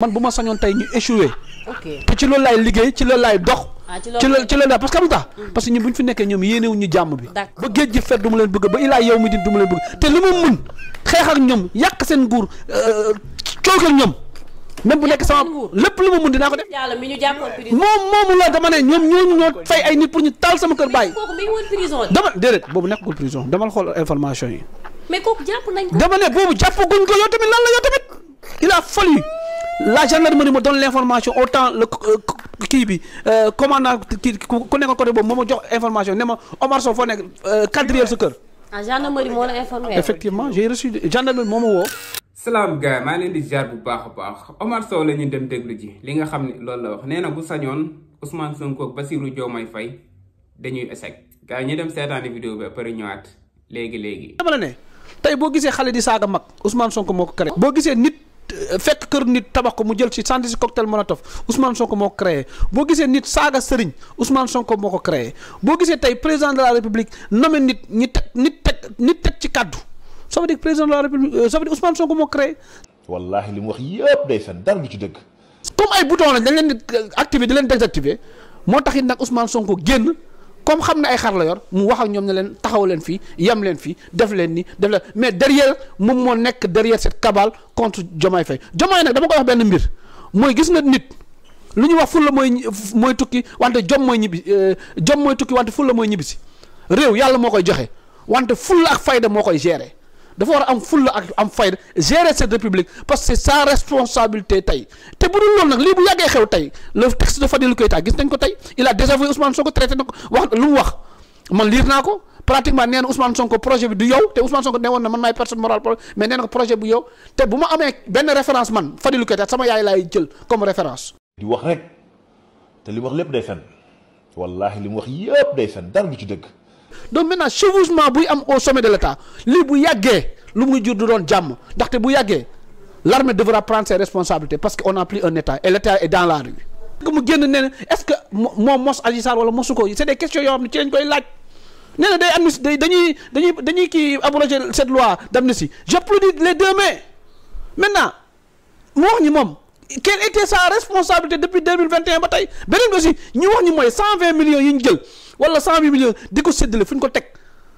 man bu ma sañoon tey ñu échoué. ok te ci loolu laay liggéey ci loolu laay dox. ci loolu laay parce que am tax parce que ñun bu ñu fi nekkee ñoom yéenewuñ ñu jàmm bi. ba géej gi fet du ma leen bëgg ba ilaa yow mi din du ma leen bëgg te li ma mun xeex ak ñoom yàq seen nguur coow ak ñoom même bu nekk sama lépp lu ma mun dinaa ko def. yàlla mi ñu jàppoon prison. moomu la dama ne ñoom ñooñu ñoo fay ay nit pour ñu taal sama kër bàyyi. kooku mi ngi woon prison. dama déedéet boobu nekkul prison damal xool information yi. mais kooku jàpp nañ ko. dama ne boobu jàppaguñ ko yow tamit lan la yow tamit il a fallu la gendarmerie me donne l'information autant le kii bi commandant kii ku nekkoon côté boobu moo ma jox information ne ma Omar Sow foo nekk quadrilleur sa kër. ah gendarmerie moo la informé. effectivement j'ai reçu gendarmerie moo ma woo. salaam gars maa leen di ziar bu baax a baax Omar Sow la ñu dem déglu ji li nga xam ne loolu la wax nee na bu sañoon Ousmane Sonko ak Bassirou Diomaye Faye dañuy échec gars ñu dem seetaani vidéo bi après ñëwaat léegi. dama la ne tey boo gisee xale di saaga mag Ousmane Sonko moo ko créé. boo gisee nit fekk kër nit tabax ko mu jël ci sànni si cocktail molotov Ousmane Sonko moo ko créé boo gisee nit saaga sëriñ Ousmane Sonko moo ko créé boo gisee tey président de la république nommé nit teg ci kàddu ça veut dire président de la république ça veut dire Ousmane Sonko moo créé. wallahi li mu wax yëpp day fen dara du ci dëgg. comme ay bouton la dañ leen di activer di leen désactiver moo taxit nag Ousmane Sonko génn comme xam ne ay xar la yor mu wax ak ñoom ne leen taxaw leen fii yem leen fii def leen ni def leen mais derrière moom moo nekk derrière cette cabale contre Diomaye Faye Diomaye nag dama koy wax benn mbir mooy gis nga nit lu ñuy wax fulla mooy tukki wante jom mooy ñibbi jom mooy tukki wante fulla mooy ñibbisi réew yàlla moo koy joxe wante fulla ak fayda moo koy gérer dafa war a am fulla ak am fayda gérer cette république parce que c'est sa responsabilité tey te bu dul loolu nag lii bu yàggee xew tey le texte de Fadilou Keita gis nañ ko tey il a désavoué Ousmane Sonko traité na ko wax lu mu wax man liir naa ko pratiquement nee na Ousmane Sonko projet bi du yow te Ousmane Sonko ne woon na man maay personne morale mais nee na ko projet bu yow te bu ma amee benn référence man Fadilou Keita sama yaay laay jël comme référence. di wax rek te li mu wax lépp day fen wallahi li mu wax yëpp day fen dara du ci dëgg. donc maintenant chevauchement buy am au sommet de l'État lii bu yàggee lu muy jur du doon jàmm ndaxte bu yàggee l'armée devra prendre ses responsabilités parce que on a plus un État et l'État est dans la rue. mu génn nee na est-ce que moom mos Adji Sarr wala mosu ko c'est des questions yoo xam ne ci lañ koy laaj nee na day amnistie dañuy kii abroger cette loi d'amnistie j'applaudis les deux mains maintenant mu wax ñi moom quelle était sa responsabilité depuis 2021 ba tey beneen bi aussi ñu wax ñi mooy 120 millions yi ñu jël wala 108 millions di ko séddale fu ñu ko teg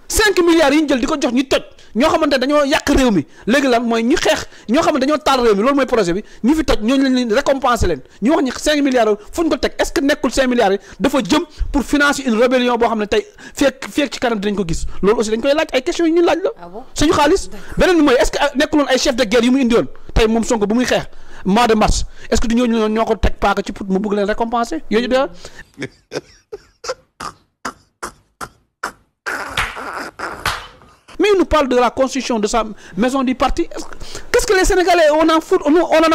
5 milliards yi ñu jël di ko jox ñu toj ñoo xamante ne dañoo yàq réew mi léegi lan mooy ñu xeex ñoo xamante dañoo taal réew mi loolu mooy projet bi ñu fi toj ñooñu lañ leen récompenser leen ñu wax ñi 5 milliards fu ñu ko teg est-ce que nekkul 5 milliards yi dafa jëm pour financer une rébellion boo xam ne tey feek ci kanam dinañ ko gis loolu aussi dañ koy laaj ay questions yi ñu laaj la suñu xaalis beneen bi mooy est-ce que nekkuloon ay chef de guerre yu mu indi woon tey moom Sonko bu muy xeex mois de mars est-ce que du ñooñu ñoo ko teg paaka ci pour mu bëgg leen récompenser yooyu de mais il nous parle de la constitution de sa maison du parti qu'est-ce que les Sénégalais on en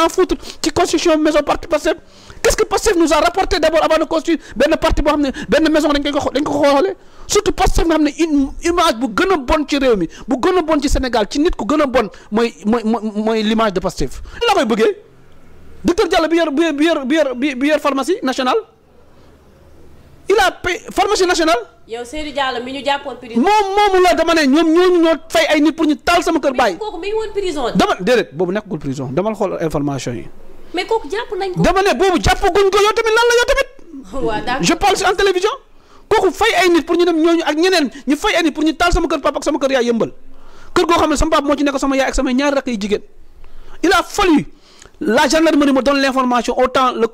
a foutre ci constitution maison parti Pastef qu'est-ce que Pastef nous a rapporté d'abord avant de constituer benn parti boo xam ne benn maison dañ ko xoolee surtout Pastef nga xam ne une image bu gën a bon ci réew mi bu gën a bon ci Sénégal ci nit ku gën a bon mooy l'image de Pastef la koy bëggee docteur Diallo bi yor pharmacie nationale il a payé pharmacie nationale. yow Seydou Diallo mi ñu jàppoon prison. moomu la dama ne ñoom ñooñu ñoo fay ay nit pour ñu taal sama kër bàyyi. kooku mi ngi woon prison. dama déedéet boobu nekkul prison damal xool information yi. mais kooku jàpp nañ ko. dama ne boobu jàppaguñ ko yow tamit lan la yow tamit. waaw d'accord je parle en télévision. kooku fay ay nit pour ñu dem ñooñu ak ñeneen ñu fay ay nit pour ñu taal sama kër papa ak sama kër yaay yëmbal kër goo xam ne sama papa moo ci nekk sama yaay ak sama ñaari rakk yi jigéen il a fallu la gendarmerie me donne l'information autant le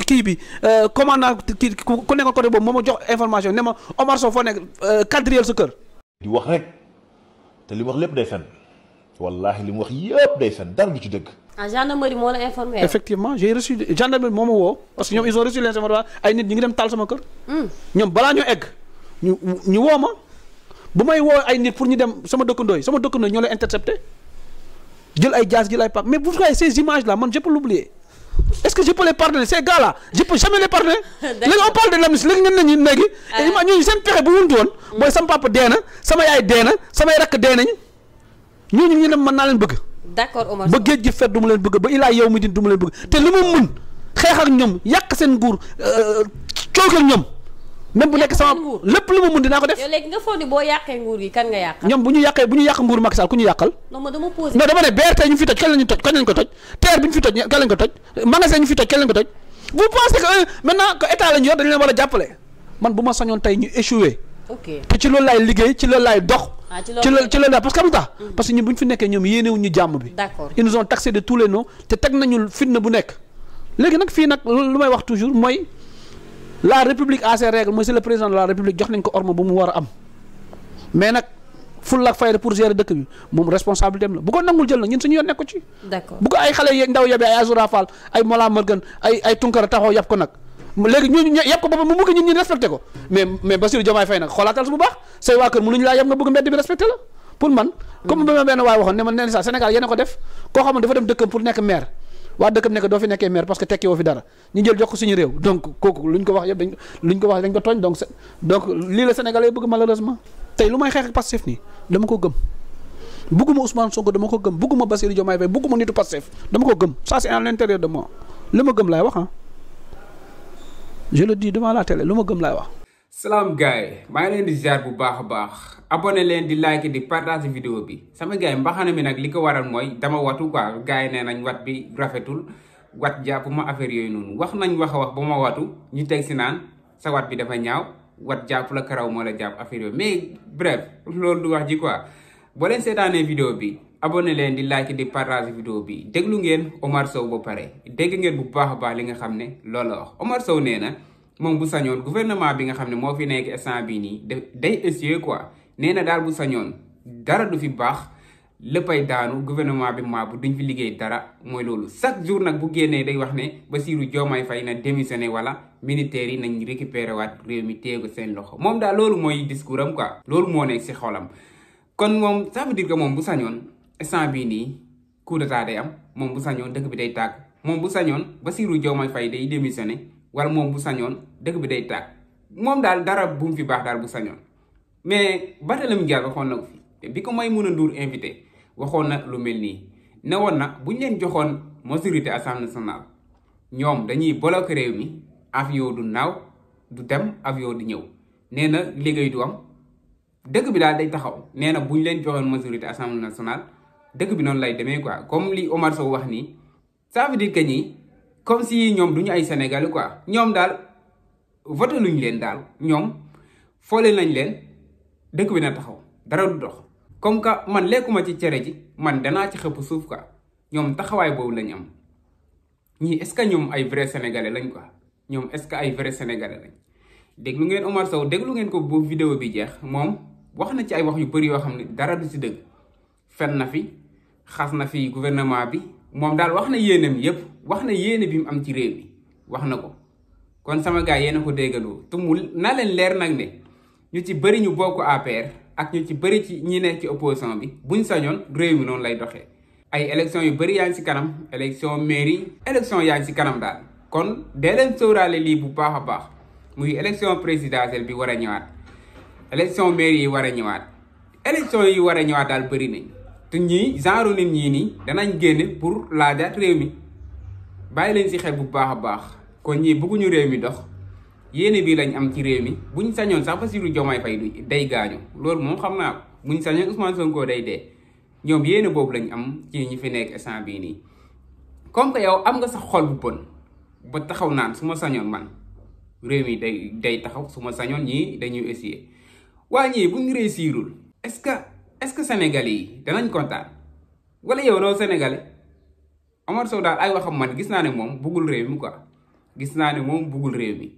kii bi commandant kii ku nekkoon côté boobu moo ma jox information ne ma Omar Sow foo nekk quadrilleur sa kër. di wax rek te li mu wax lépp day fen wallahi li mu wax yëpp day fen dara du ci dëgg. ah gendarmerie moo la informé. effectivement j'ai reçu gendarmerie moo ma woo parce que ñoom ils ont reçu l'information ay nit ñi ngi dem taal sama kër. ñoom balaa ñoo egg ñu woo ma bu may woo ay nit pour ñu dem sama dëkkandoo yi ñoo lay intercepté jël ay jaas jël ay paak mais bu fekkee ces images là man je peux l'oublier. est-ce que je peux les pardonner ces gars-là je peux jamais les pardonner. léegi on parle de l'amnistie léegi ngeen nañu léegi. ñooñu seen pexe bu wuntu woon. mooy sama papa dee na sama yaay dee na samay rakk dee nañ ñooñu ñu ne mën naa leen bëgg. d'accord Omar ba géej gi fet du ma leen bëgg ba ilaa yow mi din du ma leen bëgg te li ma mun xeex ak ñoom yàq seen nguur coow ak ñoom même bu nekk sama lépp lu ma mun dinaa ko def. yow léegi nga foog ni boo yàqee nguur gi kan nga yàqal. ñoom bu ñu yàq nguur Macky Sall ku ñu yàqal. non ma dama posé. non dama ne BRT ñu fi toj kañ lañ ko toj terre bi ñu fi toj kañ lañ ko toj magasin ñu fi toj kañ lañ ko toj vous pensez que maintenant que état lañ yor dañ leen war a jàppale man bu ma sañoon tey ñu échoué. ok te ci loolu laay liggéey ci loolu laay dox. ci loolu laay parce que am tax parce que ñun bu ñu fi nekkee ñoom yéenewuñ ñu jàmm bi. d'accord ils nous ont taxé de tous les noms te teg nañu fitna bu nekk léegi nag fii nag lu may wax toujours mooy la république a ses règles monsieur le président de la république jox nañ ko orma bu mu war a am mais nag fulla ak fayda pour gérer dëkk bi moom responsabilité am la bu ko nangul jël nag ñun suñu yoon nekk ko ci. d'accord bu ko ay xale yeeg ndaw yebee ay Azoura Fall ay Mollah Morgun ay Tunkara taxaw yab ko nag léegi ñu yab ko boppam mu bëgg ñun respecté ko mais Bassirou Diomaye Faye nag xoolaatal su bu baax say waa kër mënuñu laa yab nga bëgg mbedd bi respecté la pour man. comme ba ma benn waay waxoon ne man nee na sax Sénégal yéen a ko def koo xam ne dafa dem dëkkam pour nekk maire waa dëkkam nekk doo fi nekkee maire parce que tekki woo fi dara ñu jël jox ko suñu réew donc kooku luñ ko wax yëpp dañ ko tooñ donc lii la Sénégalais bëgg malheureusement tey lu may xeex ak Pastef nii dama ko gëm bugguma Ousmane Sonko dama ko gëm bugguma Bassirou Diomaye Faye bugguma nitu Pastef dama ko gëm ça c'est à l'intérieur de moi li ma gëm laay wax je le dis devant la télé lu ma gëm laay wax. salaam gars yi maa ngi leen di ziar bu baax a baax abonné leen di like di partage vidéo bi sama gars yi mbaxana mi nag li ko waral mooy dama watu quoi gars yi nee nañ wat bi rafetul wat jàpp ma affaire yooyu noonu wax nañ wax a wax ba ma watu ñu teg si naan sa wat bi dafa ñaaw wat jàpp la karaw moo la jàpp affaire yooyu mais bref loolu du wax ji quoi boo leen seetaanee vidéo bi abonné leen di like di partage vidéo bi déglu ngeen Omar Sow ba pare dégg ngeen bu baax a baax li nga xam ne loolu la wax Omar Sow nee na moom bu sañoon gouvernement bi nga xam ne moo fi nekk instant bii nii day essayer quoi nee na daal bu sañoon dara du fi baax léppay daanu gouvernement bi maa bu duñ fi liggéey dara mooy loolu chaque jour nag bu génnee day wax ne Bassirou Diomaye Faye na démissionné wala militaires yi nañ récupéré waat réew mi téegu seen loxo moom daal loolu mooy discours am quoi loolu moo nekk si xolam kon moom ça veut dire que moom bu sañoon instant bii nii coup d'état day am moom bu sañoon dëkk bi day tàgg moom bu sañoon Bassirou Diomaye Faye day démissionné wala moom bu sañoon dëkk bi day tàgg moom daal dara bu mu fi baax daal bu sañoon mais Barthélémy Dias waxoon na ko fi bi ko Maïmouna Ndour invité waxoon na lu mel nii ne woon na bu ñu leen joxoon majorité assemblée nationale ñoom dañuy bloquer réew mi avion du naaw du dem avion du ñëw nee na liggéey du am dëkk bi daal day taxaw nee na bu ñu leen joxoon majorité assemblée nationale dëkk bi noonu lay demee quoi comme li Omar Sow wax nii ça veut dire que ñii comme si ñoom duñu ay Sénégalais quoi ñoom daal voté luñ leen daal ñoom foole nañ leen dëkk bi na taxaw dara du dox comme que man lekkuma ci cere ji man danaa ci xëpp suuf quoi ñoom taxawaay boobu lañ am ñii est-ce que ñoom ay vrai Sénégalais lañ quoi ñoom est-ce que ay vrai Sénégalais lañ déglu ngeen Omar Sow déglu ngeen ko bu vidéo bi jeex moom wax na ci ay wax yu bëri yoo xam ne dara du si dëgg fen na fi xas na fi gouvernement bi moom daal wax na yéenam yépp wax na yéene bi mu am ci réew mi wax na ko kon sama gars yéen a ko déggandoo te mu na leen leer nag ne ñu ci bëri ñu bokk APR ak ñu ci bëri ci ñi nekk ci opposition bi buñ sañoon réew mi noonu lay doxee ay élection yu bëri yaa ngi si kanam élection mairie élection yaa ngi si kanam daal kon dee leen sóoraale lii bu baax a baax muy élection présidentielle bi war a ñëwaat élection mairie yi war a ñëwaat élection yi war a ñëwaat daal bëri nañ te ñii genre nit ñii nii danañ génne pour laajaat réew mi bàyyi leen si xel bu baax a baax kon ñii bëgguñu réew mi dox yéene bii lañ am ci réew mi buñ sañoon sax Bassirou Diomaye Faye day gaañu loolu moom xam naa ko buñ sañoon Ousmane Sonko day dee ñoom yéene boobu lañ am ci ñi fi nekk instant bii nii comme que yow am nga sax xol bu bon ba taxaw naan su ma sañoon man réew mi day taxaw su ma sañoon ñii dañuy essayer waa ñii buñ réussirul est-ce que Sénégalais yi danañ kontaan wala yow doo Sénégalais Omar Sow daal ay waxam man gis naa ne moom buggul réew mi quoi gis naa ne moom buggul réew mi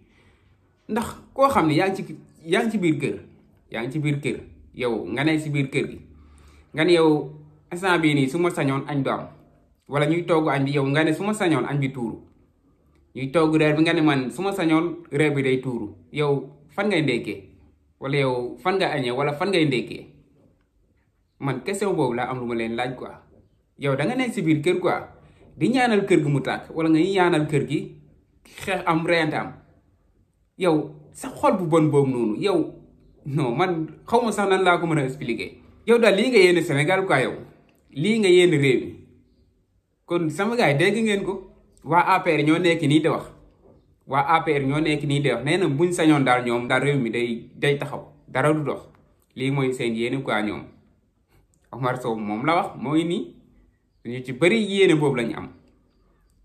ndax koo xam ne yaa ngi ci biir kër yaa ngi ci biir kër yow nga ne si biir kër gi nga ne yow instant bii nii su ma sañoon añ du am wala ñuy togg añ bi yow nga ne su ma sañoon añ bi tuuru ñuy togg reer bi nga ne man su ma sañoon reer bi day tuuru yow fan ngay ndekkee wala yow fan nga añee wala fan ngay ndekkee man question boobu laa am lu ma leen laaj quoi yow da nga nekk si biir kër quoi di ñaanal kër gi mu tàkk wala nga ñaanal kër gi xeex am reyante am yow sa xol bu bon boobu noonu yow non man xaw ma sax nan laa ko mën a expliquer yow daal lii nga yéene Sénégal quoi yow lii nga yéene réew mi kon sama gars yi dégg ngeen ko waa APR ñoo nekk nii di wax waa APR ñoo nekk nii di wax nee na buñ sañoon daal ñoom daal réew mi day taxaw dara du dox lii mooy seen yéene quoi ñoom Omar Sow moom la wax mooy nii ñu ci bëri yéene boobu lañu am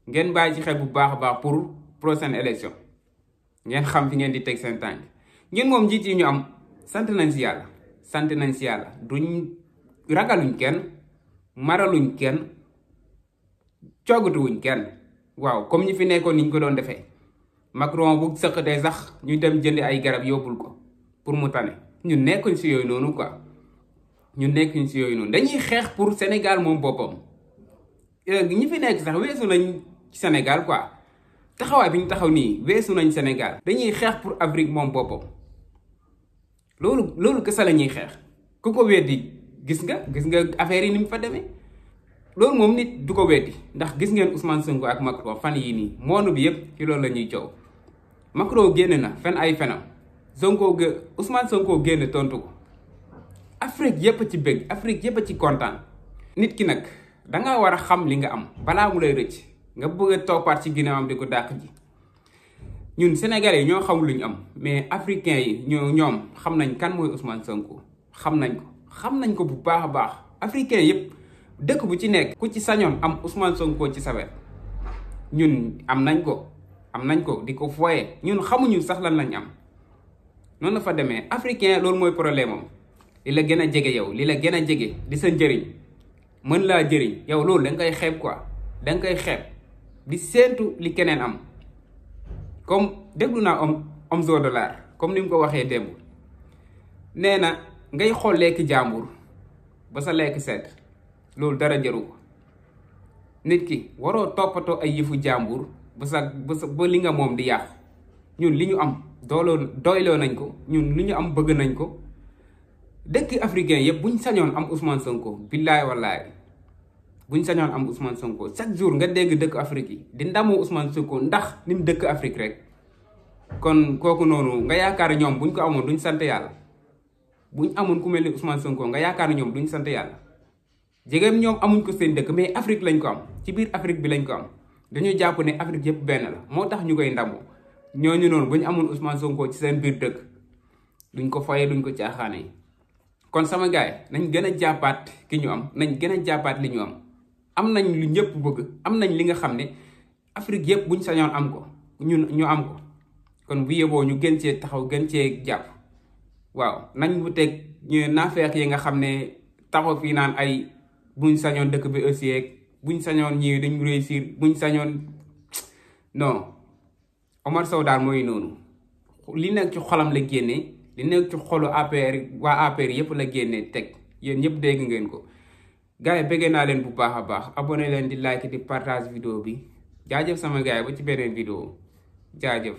ngeen bàyyi ci xel bu baax a baax pour prochaine élection ngeen xam fi ngeen di teg seen tànk ñun moom njiit yi ñu am sant nañ si yàlla duñ ragaluñ kenn maraluñ kenn coogatuwuñ kenn waaw comme ñi fi nekkoon niñ ko doon defee Macron bu sëqatee sax ñu dem jëndi ay garab yóbbul ko pour mu tane ñun nekkuñ si yooyu noonu quoi dañuy xeex pour Sénégal moom boppam ñi fi nekk sax weesu nañ Sénégal quoi taxawaay bi ñu taxaw nii weesu nañ Sénégal dañuy xeex pour Afrique moom boppam loolu kese la ñuy xeex ku ko weddi gis nga affaire yi ni mu fa demee loolu moom nit du ko weddi ndax gis ngeen Ousmane Sonko ak Macron fan yii nii monde bi yëpp ci loolu la ñuy coow Macron génn na fen ay fenam Ousmane Sonko génn tontu ko Afrique yëpp ci bëgg Afrique yëpp ci kontaan nit ki nag danga war a xam li nga am balaa mu lay rëcc nga bëgg a toppaat ci ginnaawam di ko dàq ji ñun sénégalais ñoo xamul lu ñu am mais africains yi ñoom xam nañ kan mooy Ousmane Sonko xam nañ ko bu baax a baax africains yëpp dëkk bu ci nekk ku ci sañoon am Ousmane Sonko ci sa wet ñun am nañ ko di ko foye ñun xamuñu sax lan lañ am noonu la fa demee africain loolu mooy problème am li la gën a jege yow li la gën a jege di sa njëriñ mën laa jëriñ yow loolu da nga koy xeeb quoi da nga koy xeeb di séentu li keneen am comme déglu naa Omzo Dollar comme ni mu ko waxee démb nee na ngay xool lekk jàmbur ba sa lekk set loolu dara jaru ko nit ki waroo toppatoo ay yëfu jàmbur ba li nga moom di yàq ñun li ñu am doyloo nañ ko ñun li ñu am bëgg nañ ko dëkk africain yëpp buñ sañoon am Ousmane Sonko billaay wallaay buñ sañoon am Ousmane Sonko chaque jour nga dégg dëkk Afrique yi di ndamoo Ousmane Sonko ndax ni mu dëkk Afrique rek kon kooku noonu nga yaakaar ñoom buñ ko amoon duñ sant yàlla buñ amoon ku mel ni Ousmane Sonko nga yaakaar ñoom duñ sant yàlla jegeem ñoom amuñ ko seen dëkk mais Afrique lañ ko am ci biir Afrique bi lañ ko am dañuy jàpp ne Afrique yëpp benn la moo tax ñu koy ndamoo ñooñu noonu buñ amoon Ousmane Sonko ci seen biir dëkk duñ ko foyee duñ ko caaxaane kon sama gaay nañ gën a jàppaat ki ñu am nañ gën a jàppaat li ñu am nañ lu ñëpp bëgg am nañ li nga xam ne Afrique yëpp buñ sañoon am ko ñu am ko kon bu yeboo ñu gën cee taxaw gën cee jàpp waaw nañ bu teg ñu naafeex yi nga xam ne taxaw fii naan ay buñ sañoon dëkk bi aussi ak buñ sañoon ñii dañ réussir buñ sañoon non Omar Sow daal mooy noonu li nekk ci xolam la génnee li nekk ci xolu APR waa APR yëpp la génnee teg yéen ñëpp dégg ngeen ko gars yi bëggee naa leen bu baax a baax abonné leen di like di partage vidéo bi jaajëf sama gars yi ba ci beneen vidéo jaajëf